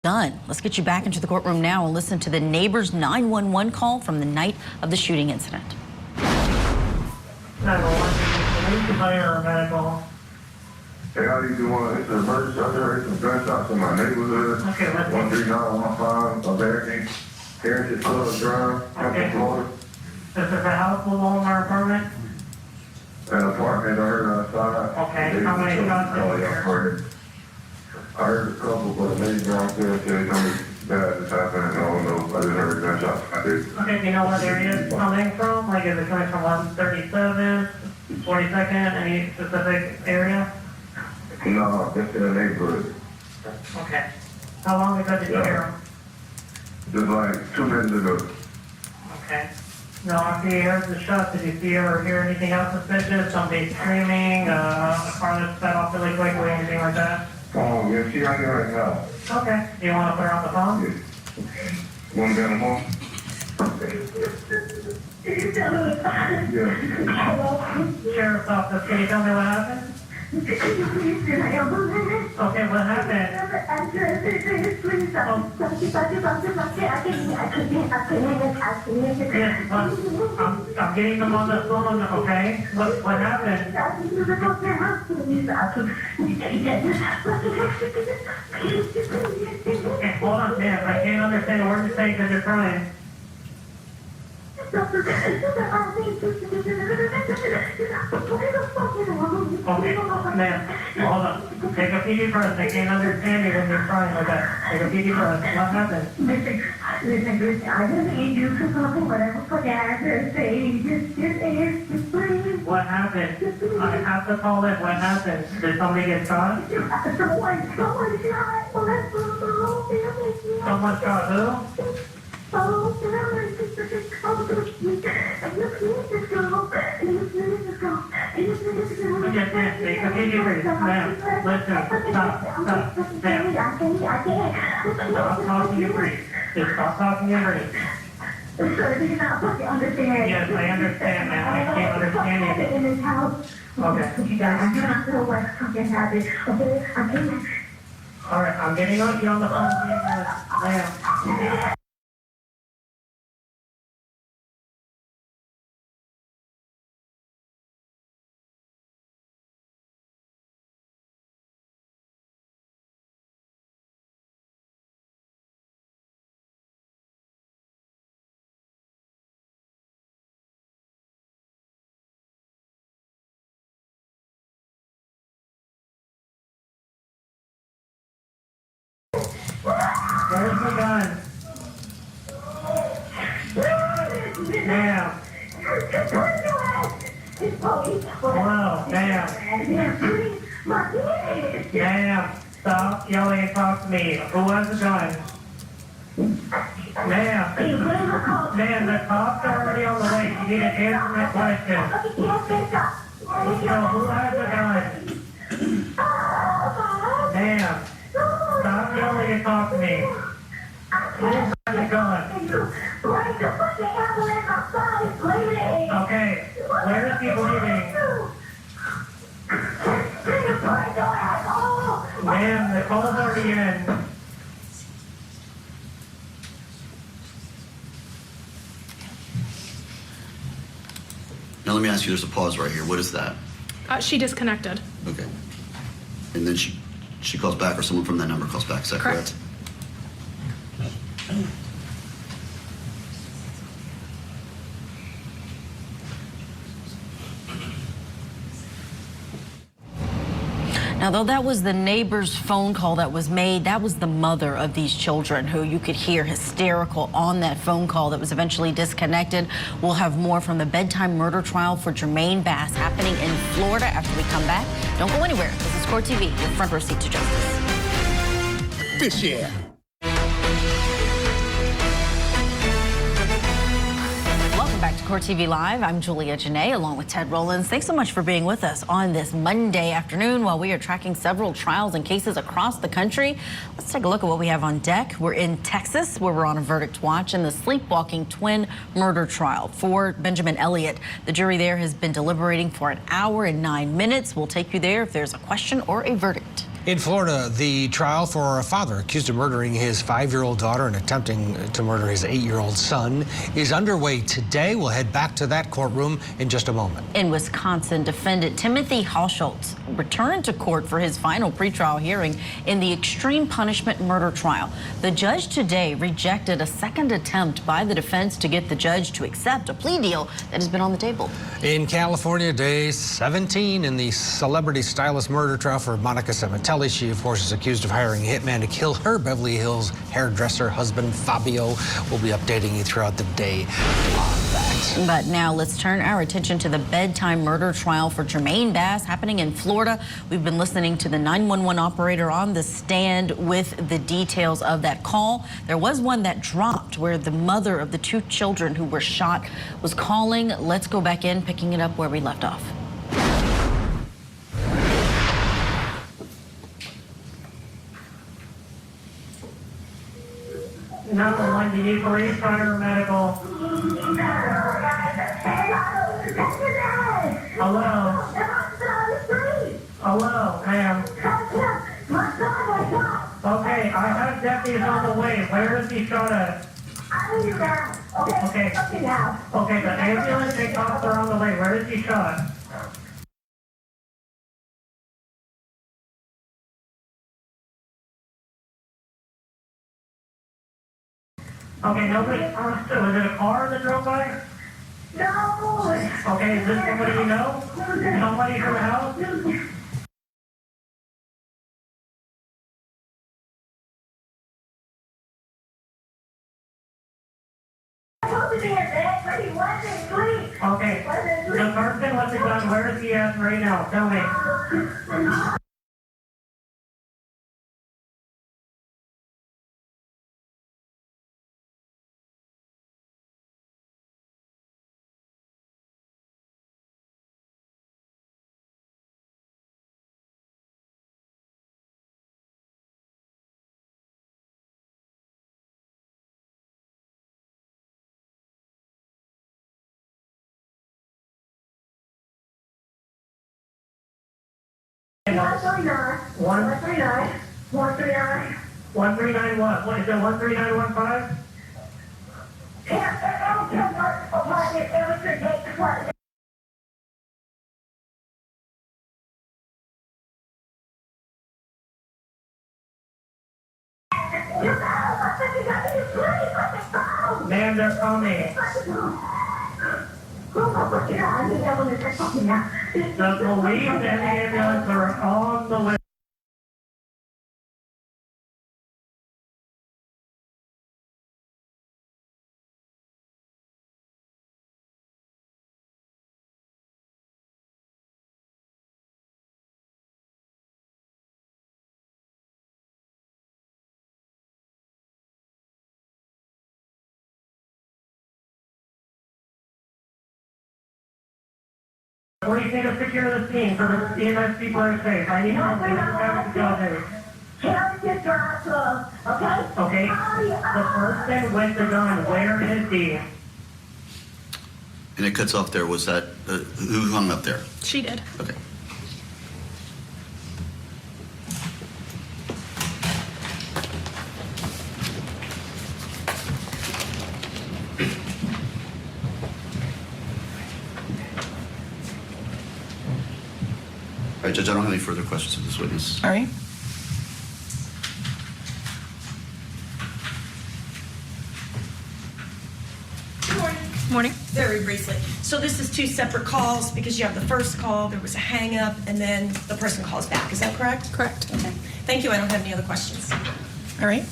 Done. Let's get you back into the courtroom now and listen to the neighbor's 911 call from the night of the shooting incident. 911, fire or medical. Hey, how you doing? It's an emergency out there. It's some gunshots in my neighborhood. Okay, let's 13915 American Heritage Club Drive, Hampton, Florida. This is a house, mobile home, or apartment? An apartment I heard outside. Okay, how many shots did you hear? I heard a couple, but maybe downstairs said something bad is happening. I don't know. I just heard gunshots. I did. Okay, do you know what area it's coming from? Like, is it coming from 137, 42nd, any specific area? No, just in the neighborhood. Okay. How long ago did you hear them? Just like 2 minutes ago. Okay. Now, after you heard the shots, did you see or hear anything else suspicious? Somebody screaming, a car that sped off really quickly, anything like that? Oh, yeah, she out here right now. Okay. Do you want to put her on the phone? Yeah. Want to get on the phone? Yeah. Sheriff's office, can you tell me what happened? Okay, what happened? Yes, I'm getting them on the phone, okay? What happened? Okay, hold on, ma'am. I can't understand a word you're saying because you're crying. Okay, ma'am, hold on. Take a deep breath. I can't understand you when you're crying like that. Take a deep breath. What happened? Listen, I didn't need you to something, whatever for dad to say. Just answer, please. What happened? I have to call it. What happened? Did somebody get shot? Someone shot. Someone shot who? Yes, ma'am. Take a deep breath. Ma'am, listen. Stop. Ma'am. Stop talking and breathe. Just stop talking and breathe. Yes, I understand, ma'am. I can't understand you. Okay. All right, I'm getting on you on the phone, ma'am. Where's the gun? Ma'am. Hello, ma'am. Ma'am, stop yelling and talk to me. Who has the gun? Ma'am. Ma'am, the cops are already on the way. You need to answer my question. So, who has the gun? Ma'am. Stop yelling and talk to me. Who's got the gun? Okay, where is he bleeding? Ma'am, the call's already in. Now let me ask you, there's a pause right here. What is that? She disconnected. Okay. And then she calls back, or someone from that number calls back. Is that correct? Now, though that was the neighbor's phone call that was made, that was the mother of these children who you could hear hysterical on that phone call that was eventually disconnected. We'll have more from the Bedtime murder trial for Jermaine Bass happening in Florida after we come back. Don't go anywhere. This is Court TV, your front row seat to justice. This year. Back to Court TV Live. I'm Julia Janae along with Ted Rollins. Thanks so much for being with us on this Monday afternoon while we are tracking several trials and cases across the country. Let's take a look at what we have on deck. We're in Texas where we're on a verdict watch in the sleepwalking twin murder trial for Benjamin Elliott. The jury there has been deliberating for 1 hour and 9 minutes. We'll take you there if there's a question or a verdict. In Florida, the trial for a father accused of murdering his 5-year-old daughter and attempting to murder his 8-year-old son is underway today. We'll head back to that courtroom in just a moment. In Wisconsin, defendant Timothy Hauschultz returned to court for his final pretrial hearing in the extreme punishment murder trial. The judge today rejected a second attempt by the defense to get the judge to accept a plea deal that has been on the table. In California, day 17 in the celebrity stylist murder trial for Monica Cementelli. She, of course, is accused of hiring a hitman to kill her Beverly Hills hairdresser husband, Fabio. We'll be updating you throughout the day on that. But now let's turn our attention to the Bedtime murder trial for Jermaine Bass happening in Florida. We've been listening to the 911 operator on the stand with the details of that call. There was one that dropped where the mother of the 2 children who were shot was calling. Let's go back in, picking it up where we left off. 911, you need police, fire, or medical? Hello? Hello, ma'am. Okay, I have deputies on the way. Where is he shot at? Okay. Okay, the ambulance and cops are on the way. Where is he shot? Okay, nobody understood. Was it a car that drove by? No. Okay, is this somebody you know? Somebody from the house? Okay, the person with the gun, where is he at right now? Tell me. One 139 what? What is it? 13915? Man, they're coming. The police and the ambulance are on the way. Police need to secure the scene so the EMS people are safe. I need to know who's going Okay? The person with the gun, where is he? And it cuts off there. Was that, who hung up there? She did. Okay. All right, Judge, I don't have any further questions of this witness. All right. Morning. Very briefly. So this is 2 separate calls because you have the first call, there was a hang up, and then the person calls back. Is that correct? Correct. Okay. Thank you. I don't have any other questions. All right.